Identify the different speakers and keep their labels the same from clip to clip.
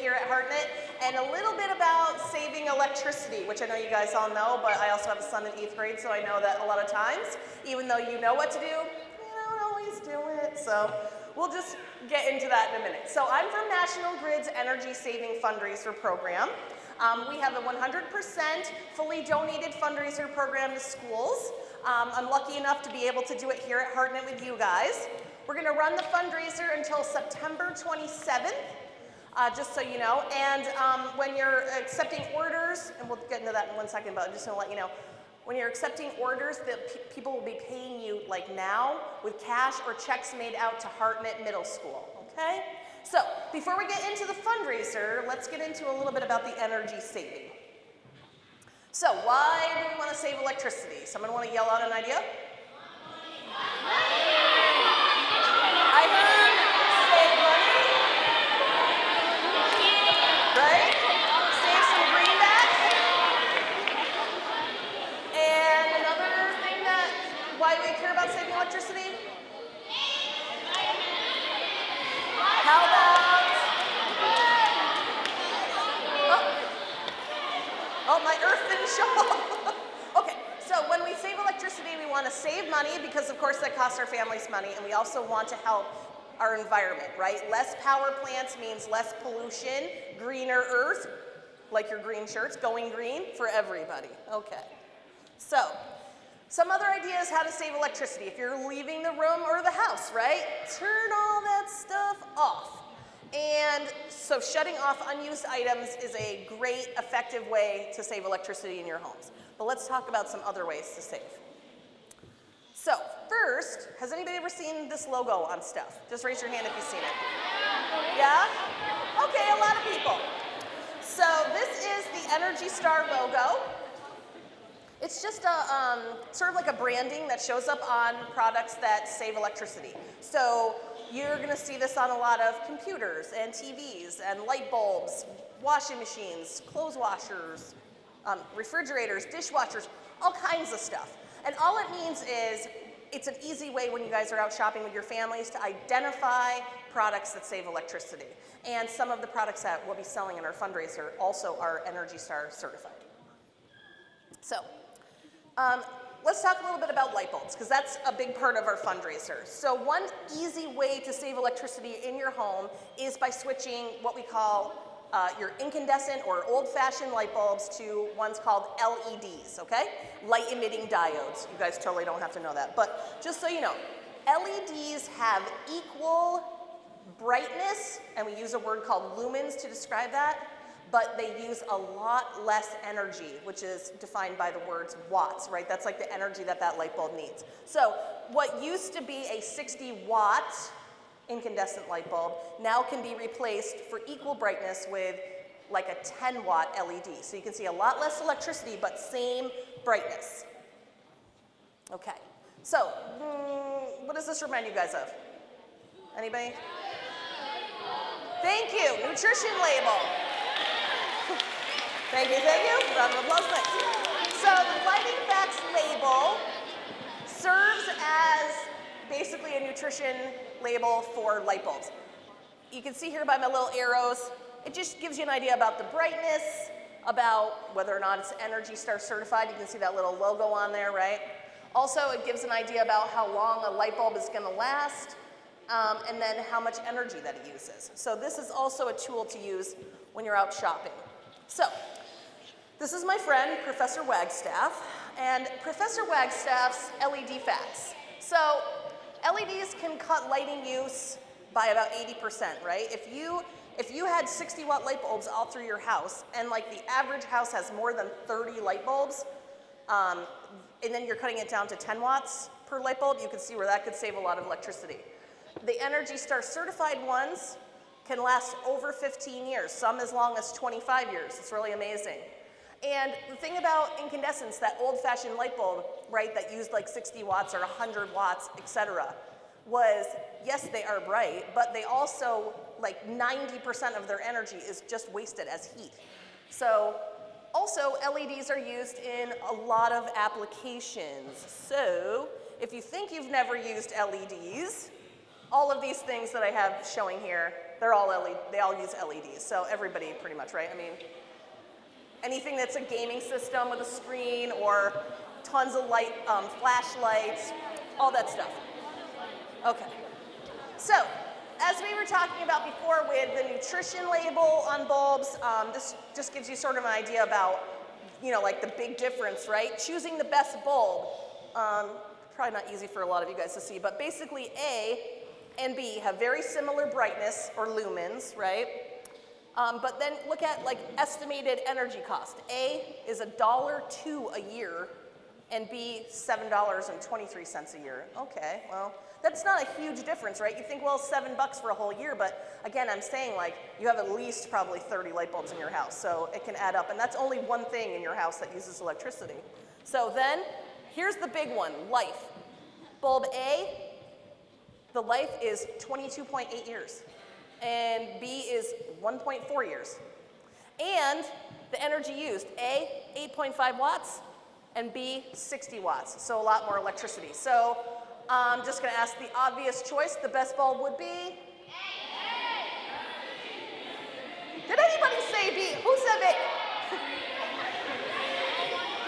Speaker 1: here at Hartnett, and a little bit about saving electricity, which I know you guys all know, but I also have a son in 8th grade, so I know that a lot of times, even though you know what to do, you don't always do it. So we'll just get into that in a minute. So I'm from National Grid's Energy Saving Fundraiser program. We have a 100% fully donated fundraiser program to schools. I'm lucky enough to be able to do it here at Hartnett with you guys. We're going to run the fundraiser until September 27th, just so you know. And when you're accepting orders, and we'll get into that in 1 second, but I'm just going to let you know, when you're accepting orders, the people will be paying you like now with cash or checks made out to Hartnett Middle School, okay? So before we get into the fundraiser, let's get into a little bit about the energy saving. So why do we want to save electricity? Someone want to yell out an idea? I heard save money, right? Save some greenbacks. And another thing that, why do we care about saving electricity? How about, oh, my earth didn't show up. Okay, so when we save electricity, we want to save money because, of course, that costs our families money, and we also want to help our environment, right? Less power plants means less pollution, greener earth, like your green shirts, going green for everybody. Okay, so some other ideas how to save electricity. If you're leaving the room or the house, right? Turn all that stuff off. And so shutting off unused items is a great, effective way to save electricity in your homes. But let's talk about some other ways to save. So first, has anybody ever seen this logo on stuff? Just raise your hand if you've seen it. Yeah? Okay, a lot of people. So this is the Energy Star logo. It's just a, sort of like a branding that shows up on products that save electricity. So you're going to see this on a lot of computers and TVs and light bulbs, washing machines, clothes washers, refrigerators, dishwashers, all kinds of stuff. And all it means is it's an easy way when you guys are out shopping with your families to identify products that save electricity. And some of the products that we'll be selling in our fundraiser also are Energy Star certified. So let's talk a little bit about light bulbs, because that's a big part of our fundraiser. So one easy way to save electricity in your home is by switching what we call your incandescent or old-fashioned light bulbs to ones called LEDs, okay? Light-emitting diodes. You guys totally don't have to know that. But just so you know, LEDs have equal brightness, and we use a word called lumens to describe that, but they use a lot less energy, which is defined by the words watts, right? That's like the energy that that light bulb needs. So what used to be a 60-watt incandescent light bulb now can be replaced for equal brightness with like a 10-watt LED. So you can see a lot less electricity, but same brightness. Okay, so what does this remind you guys of? Anybody? Thank you, nutrition label. Thank you, thank you. Round of applause, thanks. So the Lighting Facts label serves as basically a nutrition label for light bulbs. You can see here by my little arrows, it just gives you an idea about the brightness, about whether or not it's Energy Star certified. You can see that little logo on there, right? Also, it gives an idea about how long a light bulb is going to last, and then how much energy that it uses. So this is also a tool to use when you're out shopping. So this is my friend, Professor Wagstaff, and Professor Wagstaff's LED facts. So LEDs can cut lighting use by about 80%, right? If you had 60-watt light bulbs all through your house, and like the average house has more than 30 light bulbs, and then you're cutting it down to 10 watts per light bulb, you can see where that could save a lot of electricity. The Energy Star certified ones can last over 15 years, some as long as 25 years. It's really amazing. And the thing about incandescents, that old-fashioned light bulb, right, that used like 60 watts or 100 watts, etc., was, yes, they are bright, but they also, like 90% of their energy is just wasted as heat. So also, LEDs are used in a lot of applications. So if you think you've never used LEDs, all of these things that I have showing here They're all LED, they all use LEDs, so everybody pretty much, right? I mean, anything that's a gaming system with a screen or tons of light, flashlights, all that stuff. Okay. So, as we were talking about before with the nutrition label on bulbs, this just gives you sort of an idea about, you know, like the big difference, right? Choosing the best bulb, probably not easy for a lot of you guys to see, but basically A and B have very similar brightness or lumens, right? But then look at like estimated energy cost. A is $1.02 a year, and B $7.23 a year. Okay, well, that's not a huge difference, right? You think, well, $7 for a whole year, but again, I'm saying like you have at least probably 30 light bulbs in your house, so it can add up, and that's only one thing in your house that uses electricity. So then, here's the big one, life. Bulb A, the life is 22.8 years, and B is 1.4 years. And the energy used, A, 8.5 watts, and B, 60 watts, so a lot more electricity. So I'm just gonna ask the obvious choice, the best bulb would be? Did anybody say B? Who said B?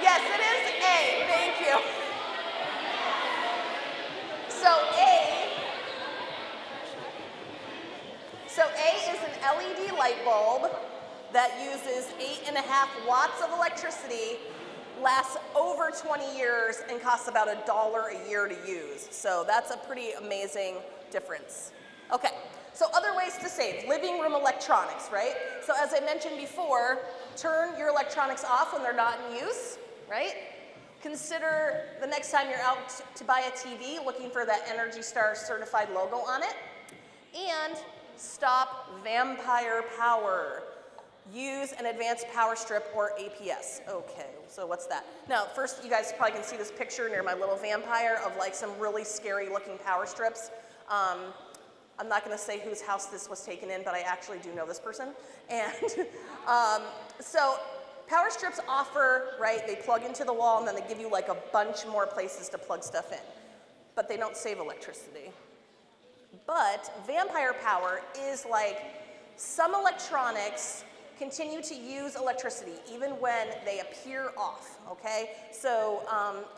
Speaker 1: Yes, it is A, thank you. So A is an LED light bulb that uses 8.5 watts of electricity, lasts over 20 years, and costs about $1 a year to use. So that's a pretty amazing difference. Okay, so other ways to save. Living room electronics, right? So as I mentioned before, turn your electronics off when they're not in use, right? Consider the next time you're out to buy a TV looking for that Energy Star certified logo on it. And stop vampire power. Use an advanced power strip or APS. Okay, so what's that? Now, first you guys probably can see this picture near my little vampire of like some really scary looking power strips. I'm not gonna say whose house this was taken in, but I actually do know this person. And so power strips offer, right, they plug into the wall and then they give you like a bunch more places to plug stuff in. But they don't save electricity. But vampire power is like some electronics continue to use electricity even when they appear off, okay? So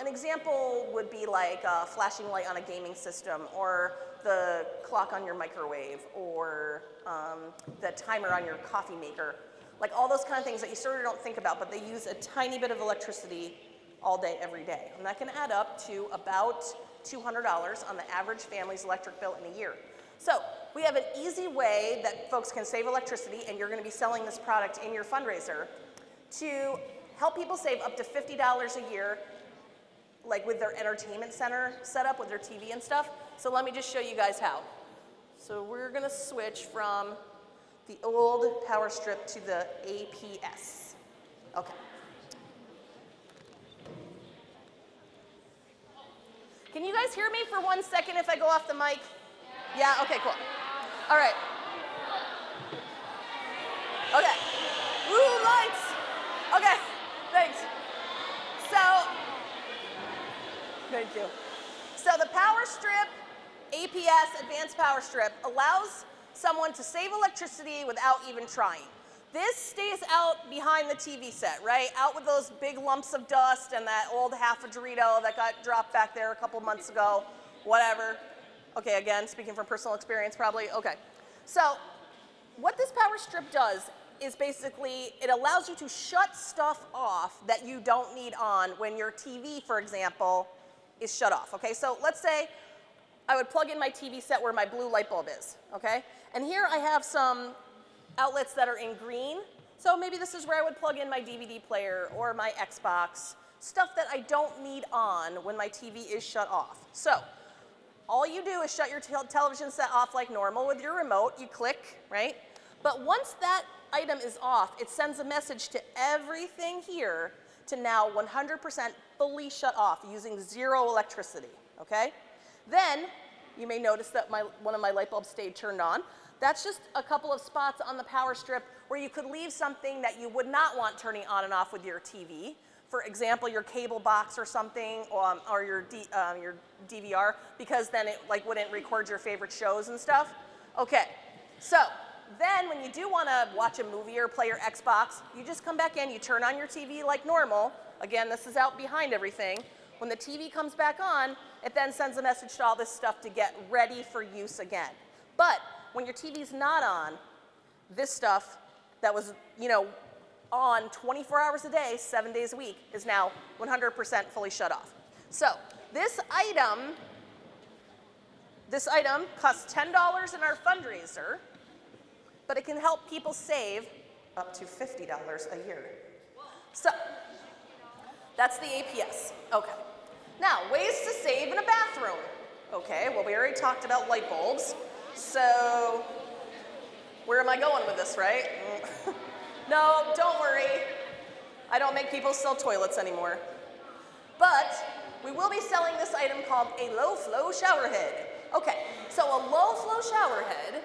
Speaker 1: an example would be like a flashing light on a gaming system, or the clock on your microwave, or the timer on your coffee maker. Like all those kind of things that you sort of don't think about, but they use a tiny bit of electricity all day, every day. And that can add up to about $200 on the average family's electric bill in a year. So we have an easy way that folks can save electricity, and you're going to be selling this product in your fundraiser, to help people save up to $50 a year, like with their entertainment center set up with their TV and stuff. So let me just show you guys how. So we're going to switch from the old power strip to the APS. Okay. Can you guys hear me for 1 second if I go off the mic? Yeah, okay, cool. All right. Okay. Woo, lights. Okay, thanks. So, thank you. So the power strip, APS, advanced power strip, allows someone to save electricity without even trying. This stays out behind the TV set, right? Out with those big lumps of dust and that old half a Dorito that got dropped back there a couple months ago, whatever. Okay, again, speaking from personal experience probably, okay. So what this power strip does is basically, it allows you to shut stuff off that you don't need on when your TV, for example, is shut off, okay? So let's say I would plug in my TV set where my blue light bulb is, okay? And here I have some outlets that are in green. So maybe this is where I would plug in my DVD player or my Xbox, stuff that I don't need on when my TV is shut off. So all you do is shut your television set off like normal with your remote. You click, right? But once that item is off, it sends a message to everything here to now 100% fully shut off using 0 electricity, okay? Then you may notice that one of my light bulbs stayed turned on. That's just a couple of spots on the power strip where you could leave something that you would not want turning on and off with your TV. For example, your cable box or something, or your DVR, because then it like wouldn't record your favorite shows and stuff. Okay, so Then when you do want to watch a movie or play your Xbox, you just come back in, you turn on your TV like normal. Again, this is out behind everything. When the TV comes back on, it then sends a message to all this stuff to get ready for use again. But when your TV's not on, this stuff that was, on 24 hours a day, 7 days a week, is now 100% fully shut off. So this item costs $10 in our fundraiser, but it can help people save up to $50 a year. So that's the APS. Okay. Now, ways to save in a bathroom. Okay, well, we already talked about light bulbs. So where am I going with this, right? No, don't worry. I don't make people sell toilets anymore. But we will be selling this item called a low-flow shower head. Okay, so a low-flow shower head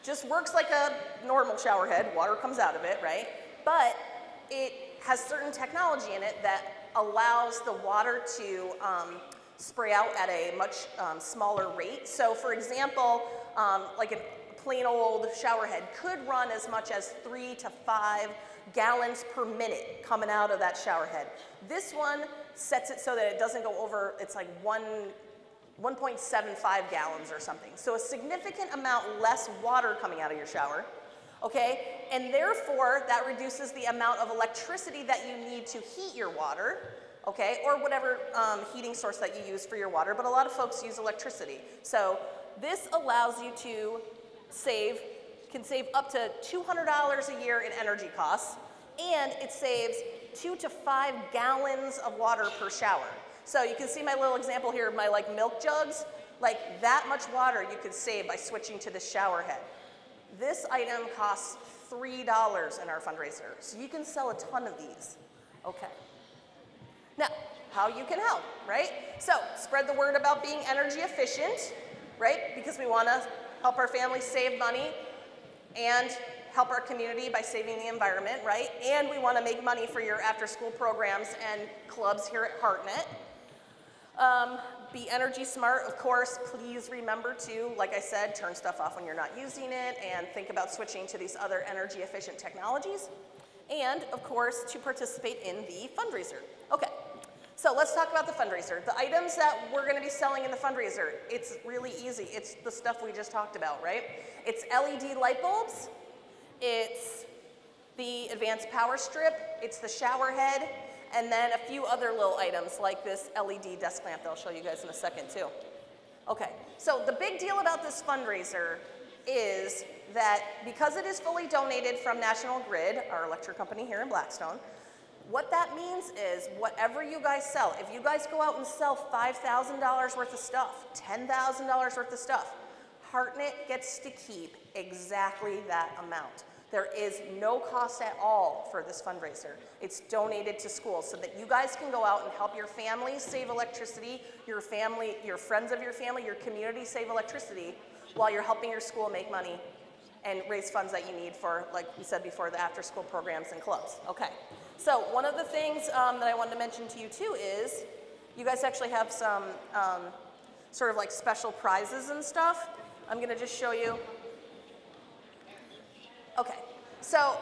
Speaker 1: just works like a normal shower head. Water comes out of it, right? But it has certain technology in it that allows the water to spray out at a much smaller rate. So for example, like a plain old shower head could run as much as 3 to 5 gallons per minute coming out of that shower head. This one sets it so that it doesn't go over, it's like 1.75 gallons or something. So a significant amount less water coming out of your shower, okay? And therefore, that reduces the amount of electricity that you need to heat your water, okay? Or whatever heating source that you use for your water, but a lot of folks use electricity. So this allows you to can save up to $200 a year in energy costs, and it saves 2 to 5 gallons of water per shower. So you can see my little example here of my milk jugs. Like that much water you could save by switching to this shower head. This item costs $3 in our fundraiser, so you can sell a ton of these. Okay. Now, how you can help, right? So spread the word about being energy efficient, right? Because we want to help our families save money and help our community by saving the environment, right? And we want to make money for your after-school programs and clubs here at Hartnett. Be energy smart, of course. Please remember to, like I said, turn stuff off when you're not using it and think about switching to these other energy efficient technologies. And, of course, to participate in the fundraiser. Okay, so let's talk about the fundraiser. The items that we're going to be selling in the fundraiser, it's really easy. It's the stuff we just talked about, right? It's LED light bulbs. It's the advanced power strip. It's the shower head. And then a few other little items like this LED desk lamp that I'll show you guys in a second too. Okay, so the big deal about this fundraiser is that because it is fully donated from National Grid, our electric company here in Blackstone, what that means is whatever you guys sell, if you guys go out and sell $5,000 worth of stuff, $10,000 worth of stuff, Hartnett gets to keep exactly that amount. There is no cost at all for this fundraiser. It's donated to schools so that you guys can go out and help your family save electricity, your family, your friends of your family, your community save electricity while you're helping your school make money and raise funds that you need for, like we said before, the after-school programs and clubs. Okay, so one of the things that I wanted to mention to you too is you guys actually have some sort of like special prizes and stuff. I'm gonna just show you. Okay, so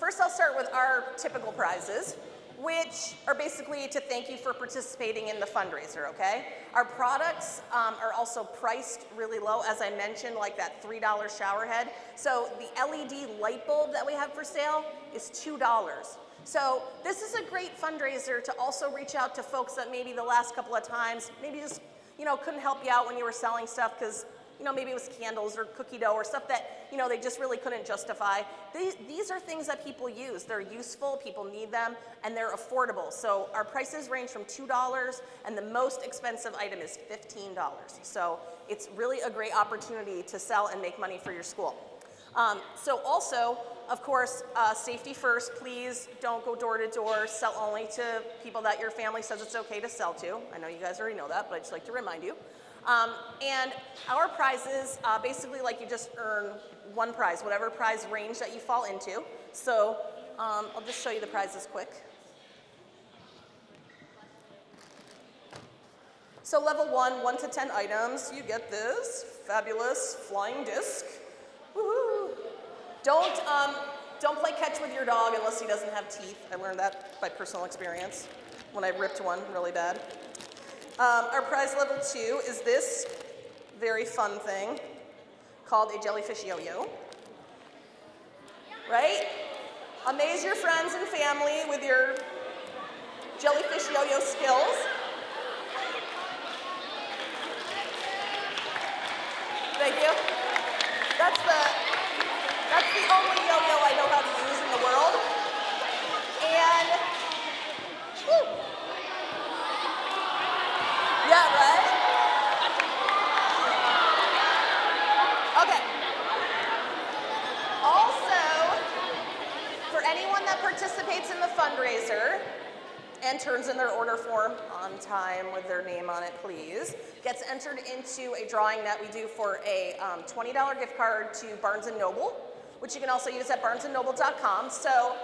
Speaker 1: first I'll start with our typical prizes, which are basically to thank you for participating in the fundraiser, okay? Our products are also priced really low, as I mentioned, like that $3 shower head. So the LED light bulb that we have for sale is $2. So this is a great fundraiser to also reach out to folks that maybe the last couple of times, maybe just, couldn't help you out when you were selling stuff because maybe it was candles or cookie dough or stuff that, they just really couldn't justify. These are things that people use. They're useful, people need them, and they're affordable. So our prices range from $2, and the most expensive item is $15. So it's really a great opportunity to sell and make money for your school. So also, of course, safety first. Please don't go door to door. Sell only to people that your family says it's okay to sell to. I know you guys already know that, but I'd just like to remind you. And our prizes, basically like you just earn one prize, whatever prize range that you fall into. So I'll just show you the prizes quick. So level 1 to 10 items, you get this fabulous flying disc. Woohoo! Don't play catch with your dog unless he doesn't have teeth. I learned that by personal experience when I ripped one really bad. Our prize level 2 is this very fun thing called a jellyfish yo-yo. Right? Amaze your friends and family with your jellyfish yo-yo skills. Thank you. That's the only yo-yo I know how to use in the world. And, woo. Yeah, right? Okay. Also, for anyone that participates in the fundraiser and turns in their order form on time with their name on it, please, gets entered into a drawing that we do for a $20 gift card to Barnes & Noble, which you can also use at barnesandnoble.com. So,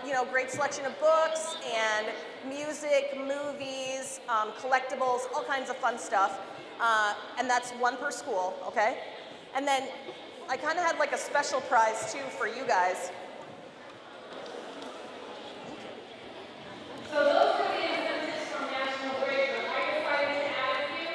Speaker 1: you know, great selection of books and music, movies, collectibles, all kinds of fun stuff. And that's one per school, okay? And then I kind of had like a special prize too for you guys.
Speaker 2: So those are the incentives from National Grid. I decided to add a few,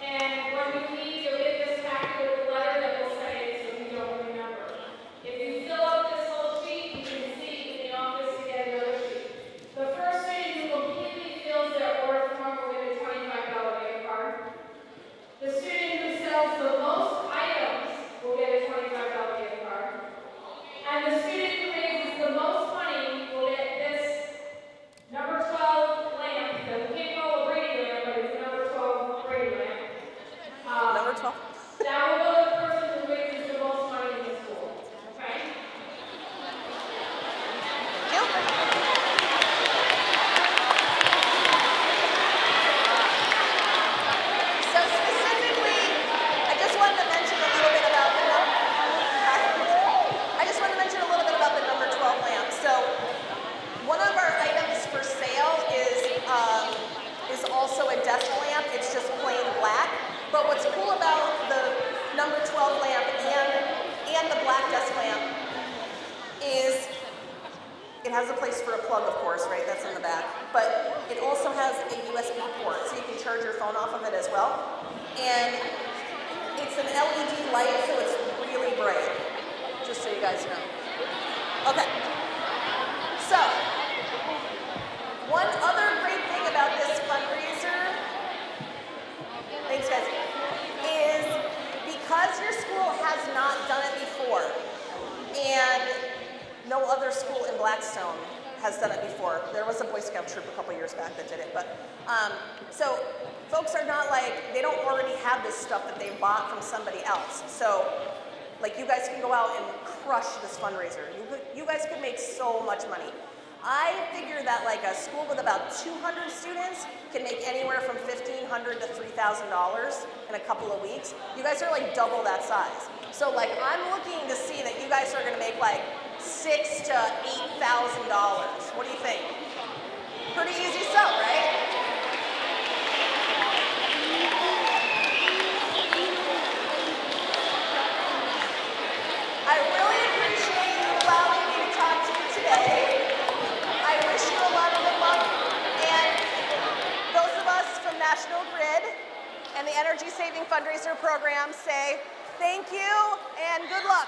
Speaker 2: and when we leave, you'll get this packet with a letter that will say it so you don't remember. If you fill out this whole sheet, you can see in the office to get another sheet. The first student who completely fills their order form will get a $25 gift card. The student who sells the most items will get a $25 gift card. And the student who raises the most money will get this number 12 lamp, that we can't call a Brady lamp, but it's a number 12 Brady lamp.
Speaker 1: Number 12.
Speaker 2: That will go to the person who raises the most money in the school. Okay?
Speaker 1: Thank you. So specifically, I just wanted to mention a little bit about the number 12 lamp. So one of our items for sale is also a desk lamp. It's just plain black. But what's cool about the number 12 lamp and the black desk lamp is it has a place for a plug, of course, right? That's in the back. But it also has a USB port, so you can charge your phone off of it as well. And it's an LED light, so it's really bright, just so you guys know. Okay. So, one other great thing about this fundraiser, thanks guys, is because your school has not done it before, and no other school in Blackstone has done it before. There was a Boy Scout troop a couple years back that did it, but so folks are not like, they don't already have this stuff that they bought from somebody else. So, like, you guys can go out and crush this fundraiser. You guys could make so much money. I figure that like a school with about 200 students can make anywhere from $1,500 to $3,000 in a couple of weeks. You guys are like double that size. So like I'm looking to see that you guys are going to make like $6,000 to $8,000. What do you think? Pretty easy sell, right? I really appreciate you allowing me to talk to you today. I wish you a lot of good luck. And those of us from National Grid and the Energy Saving Fundraiser Program say thank you and good luck.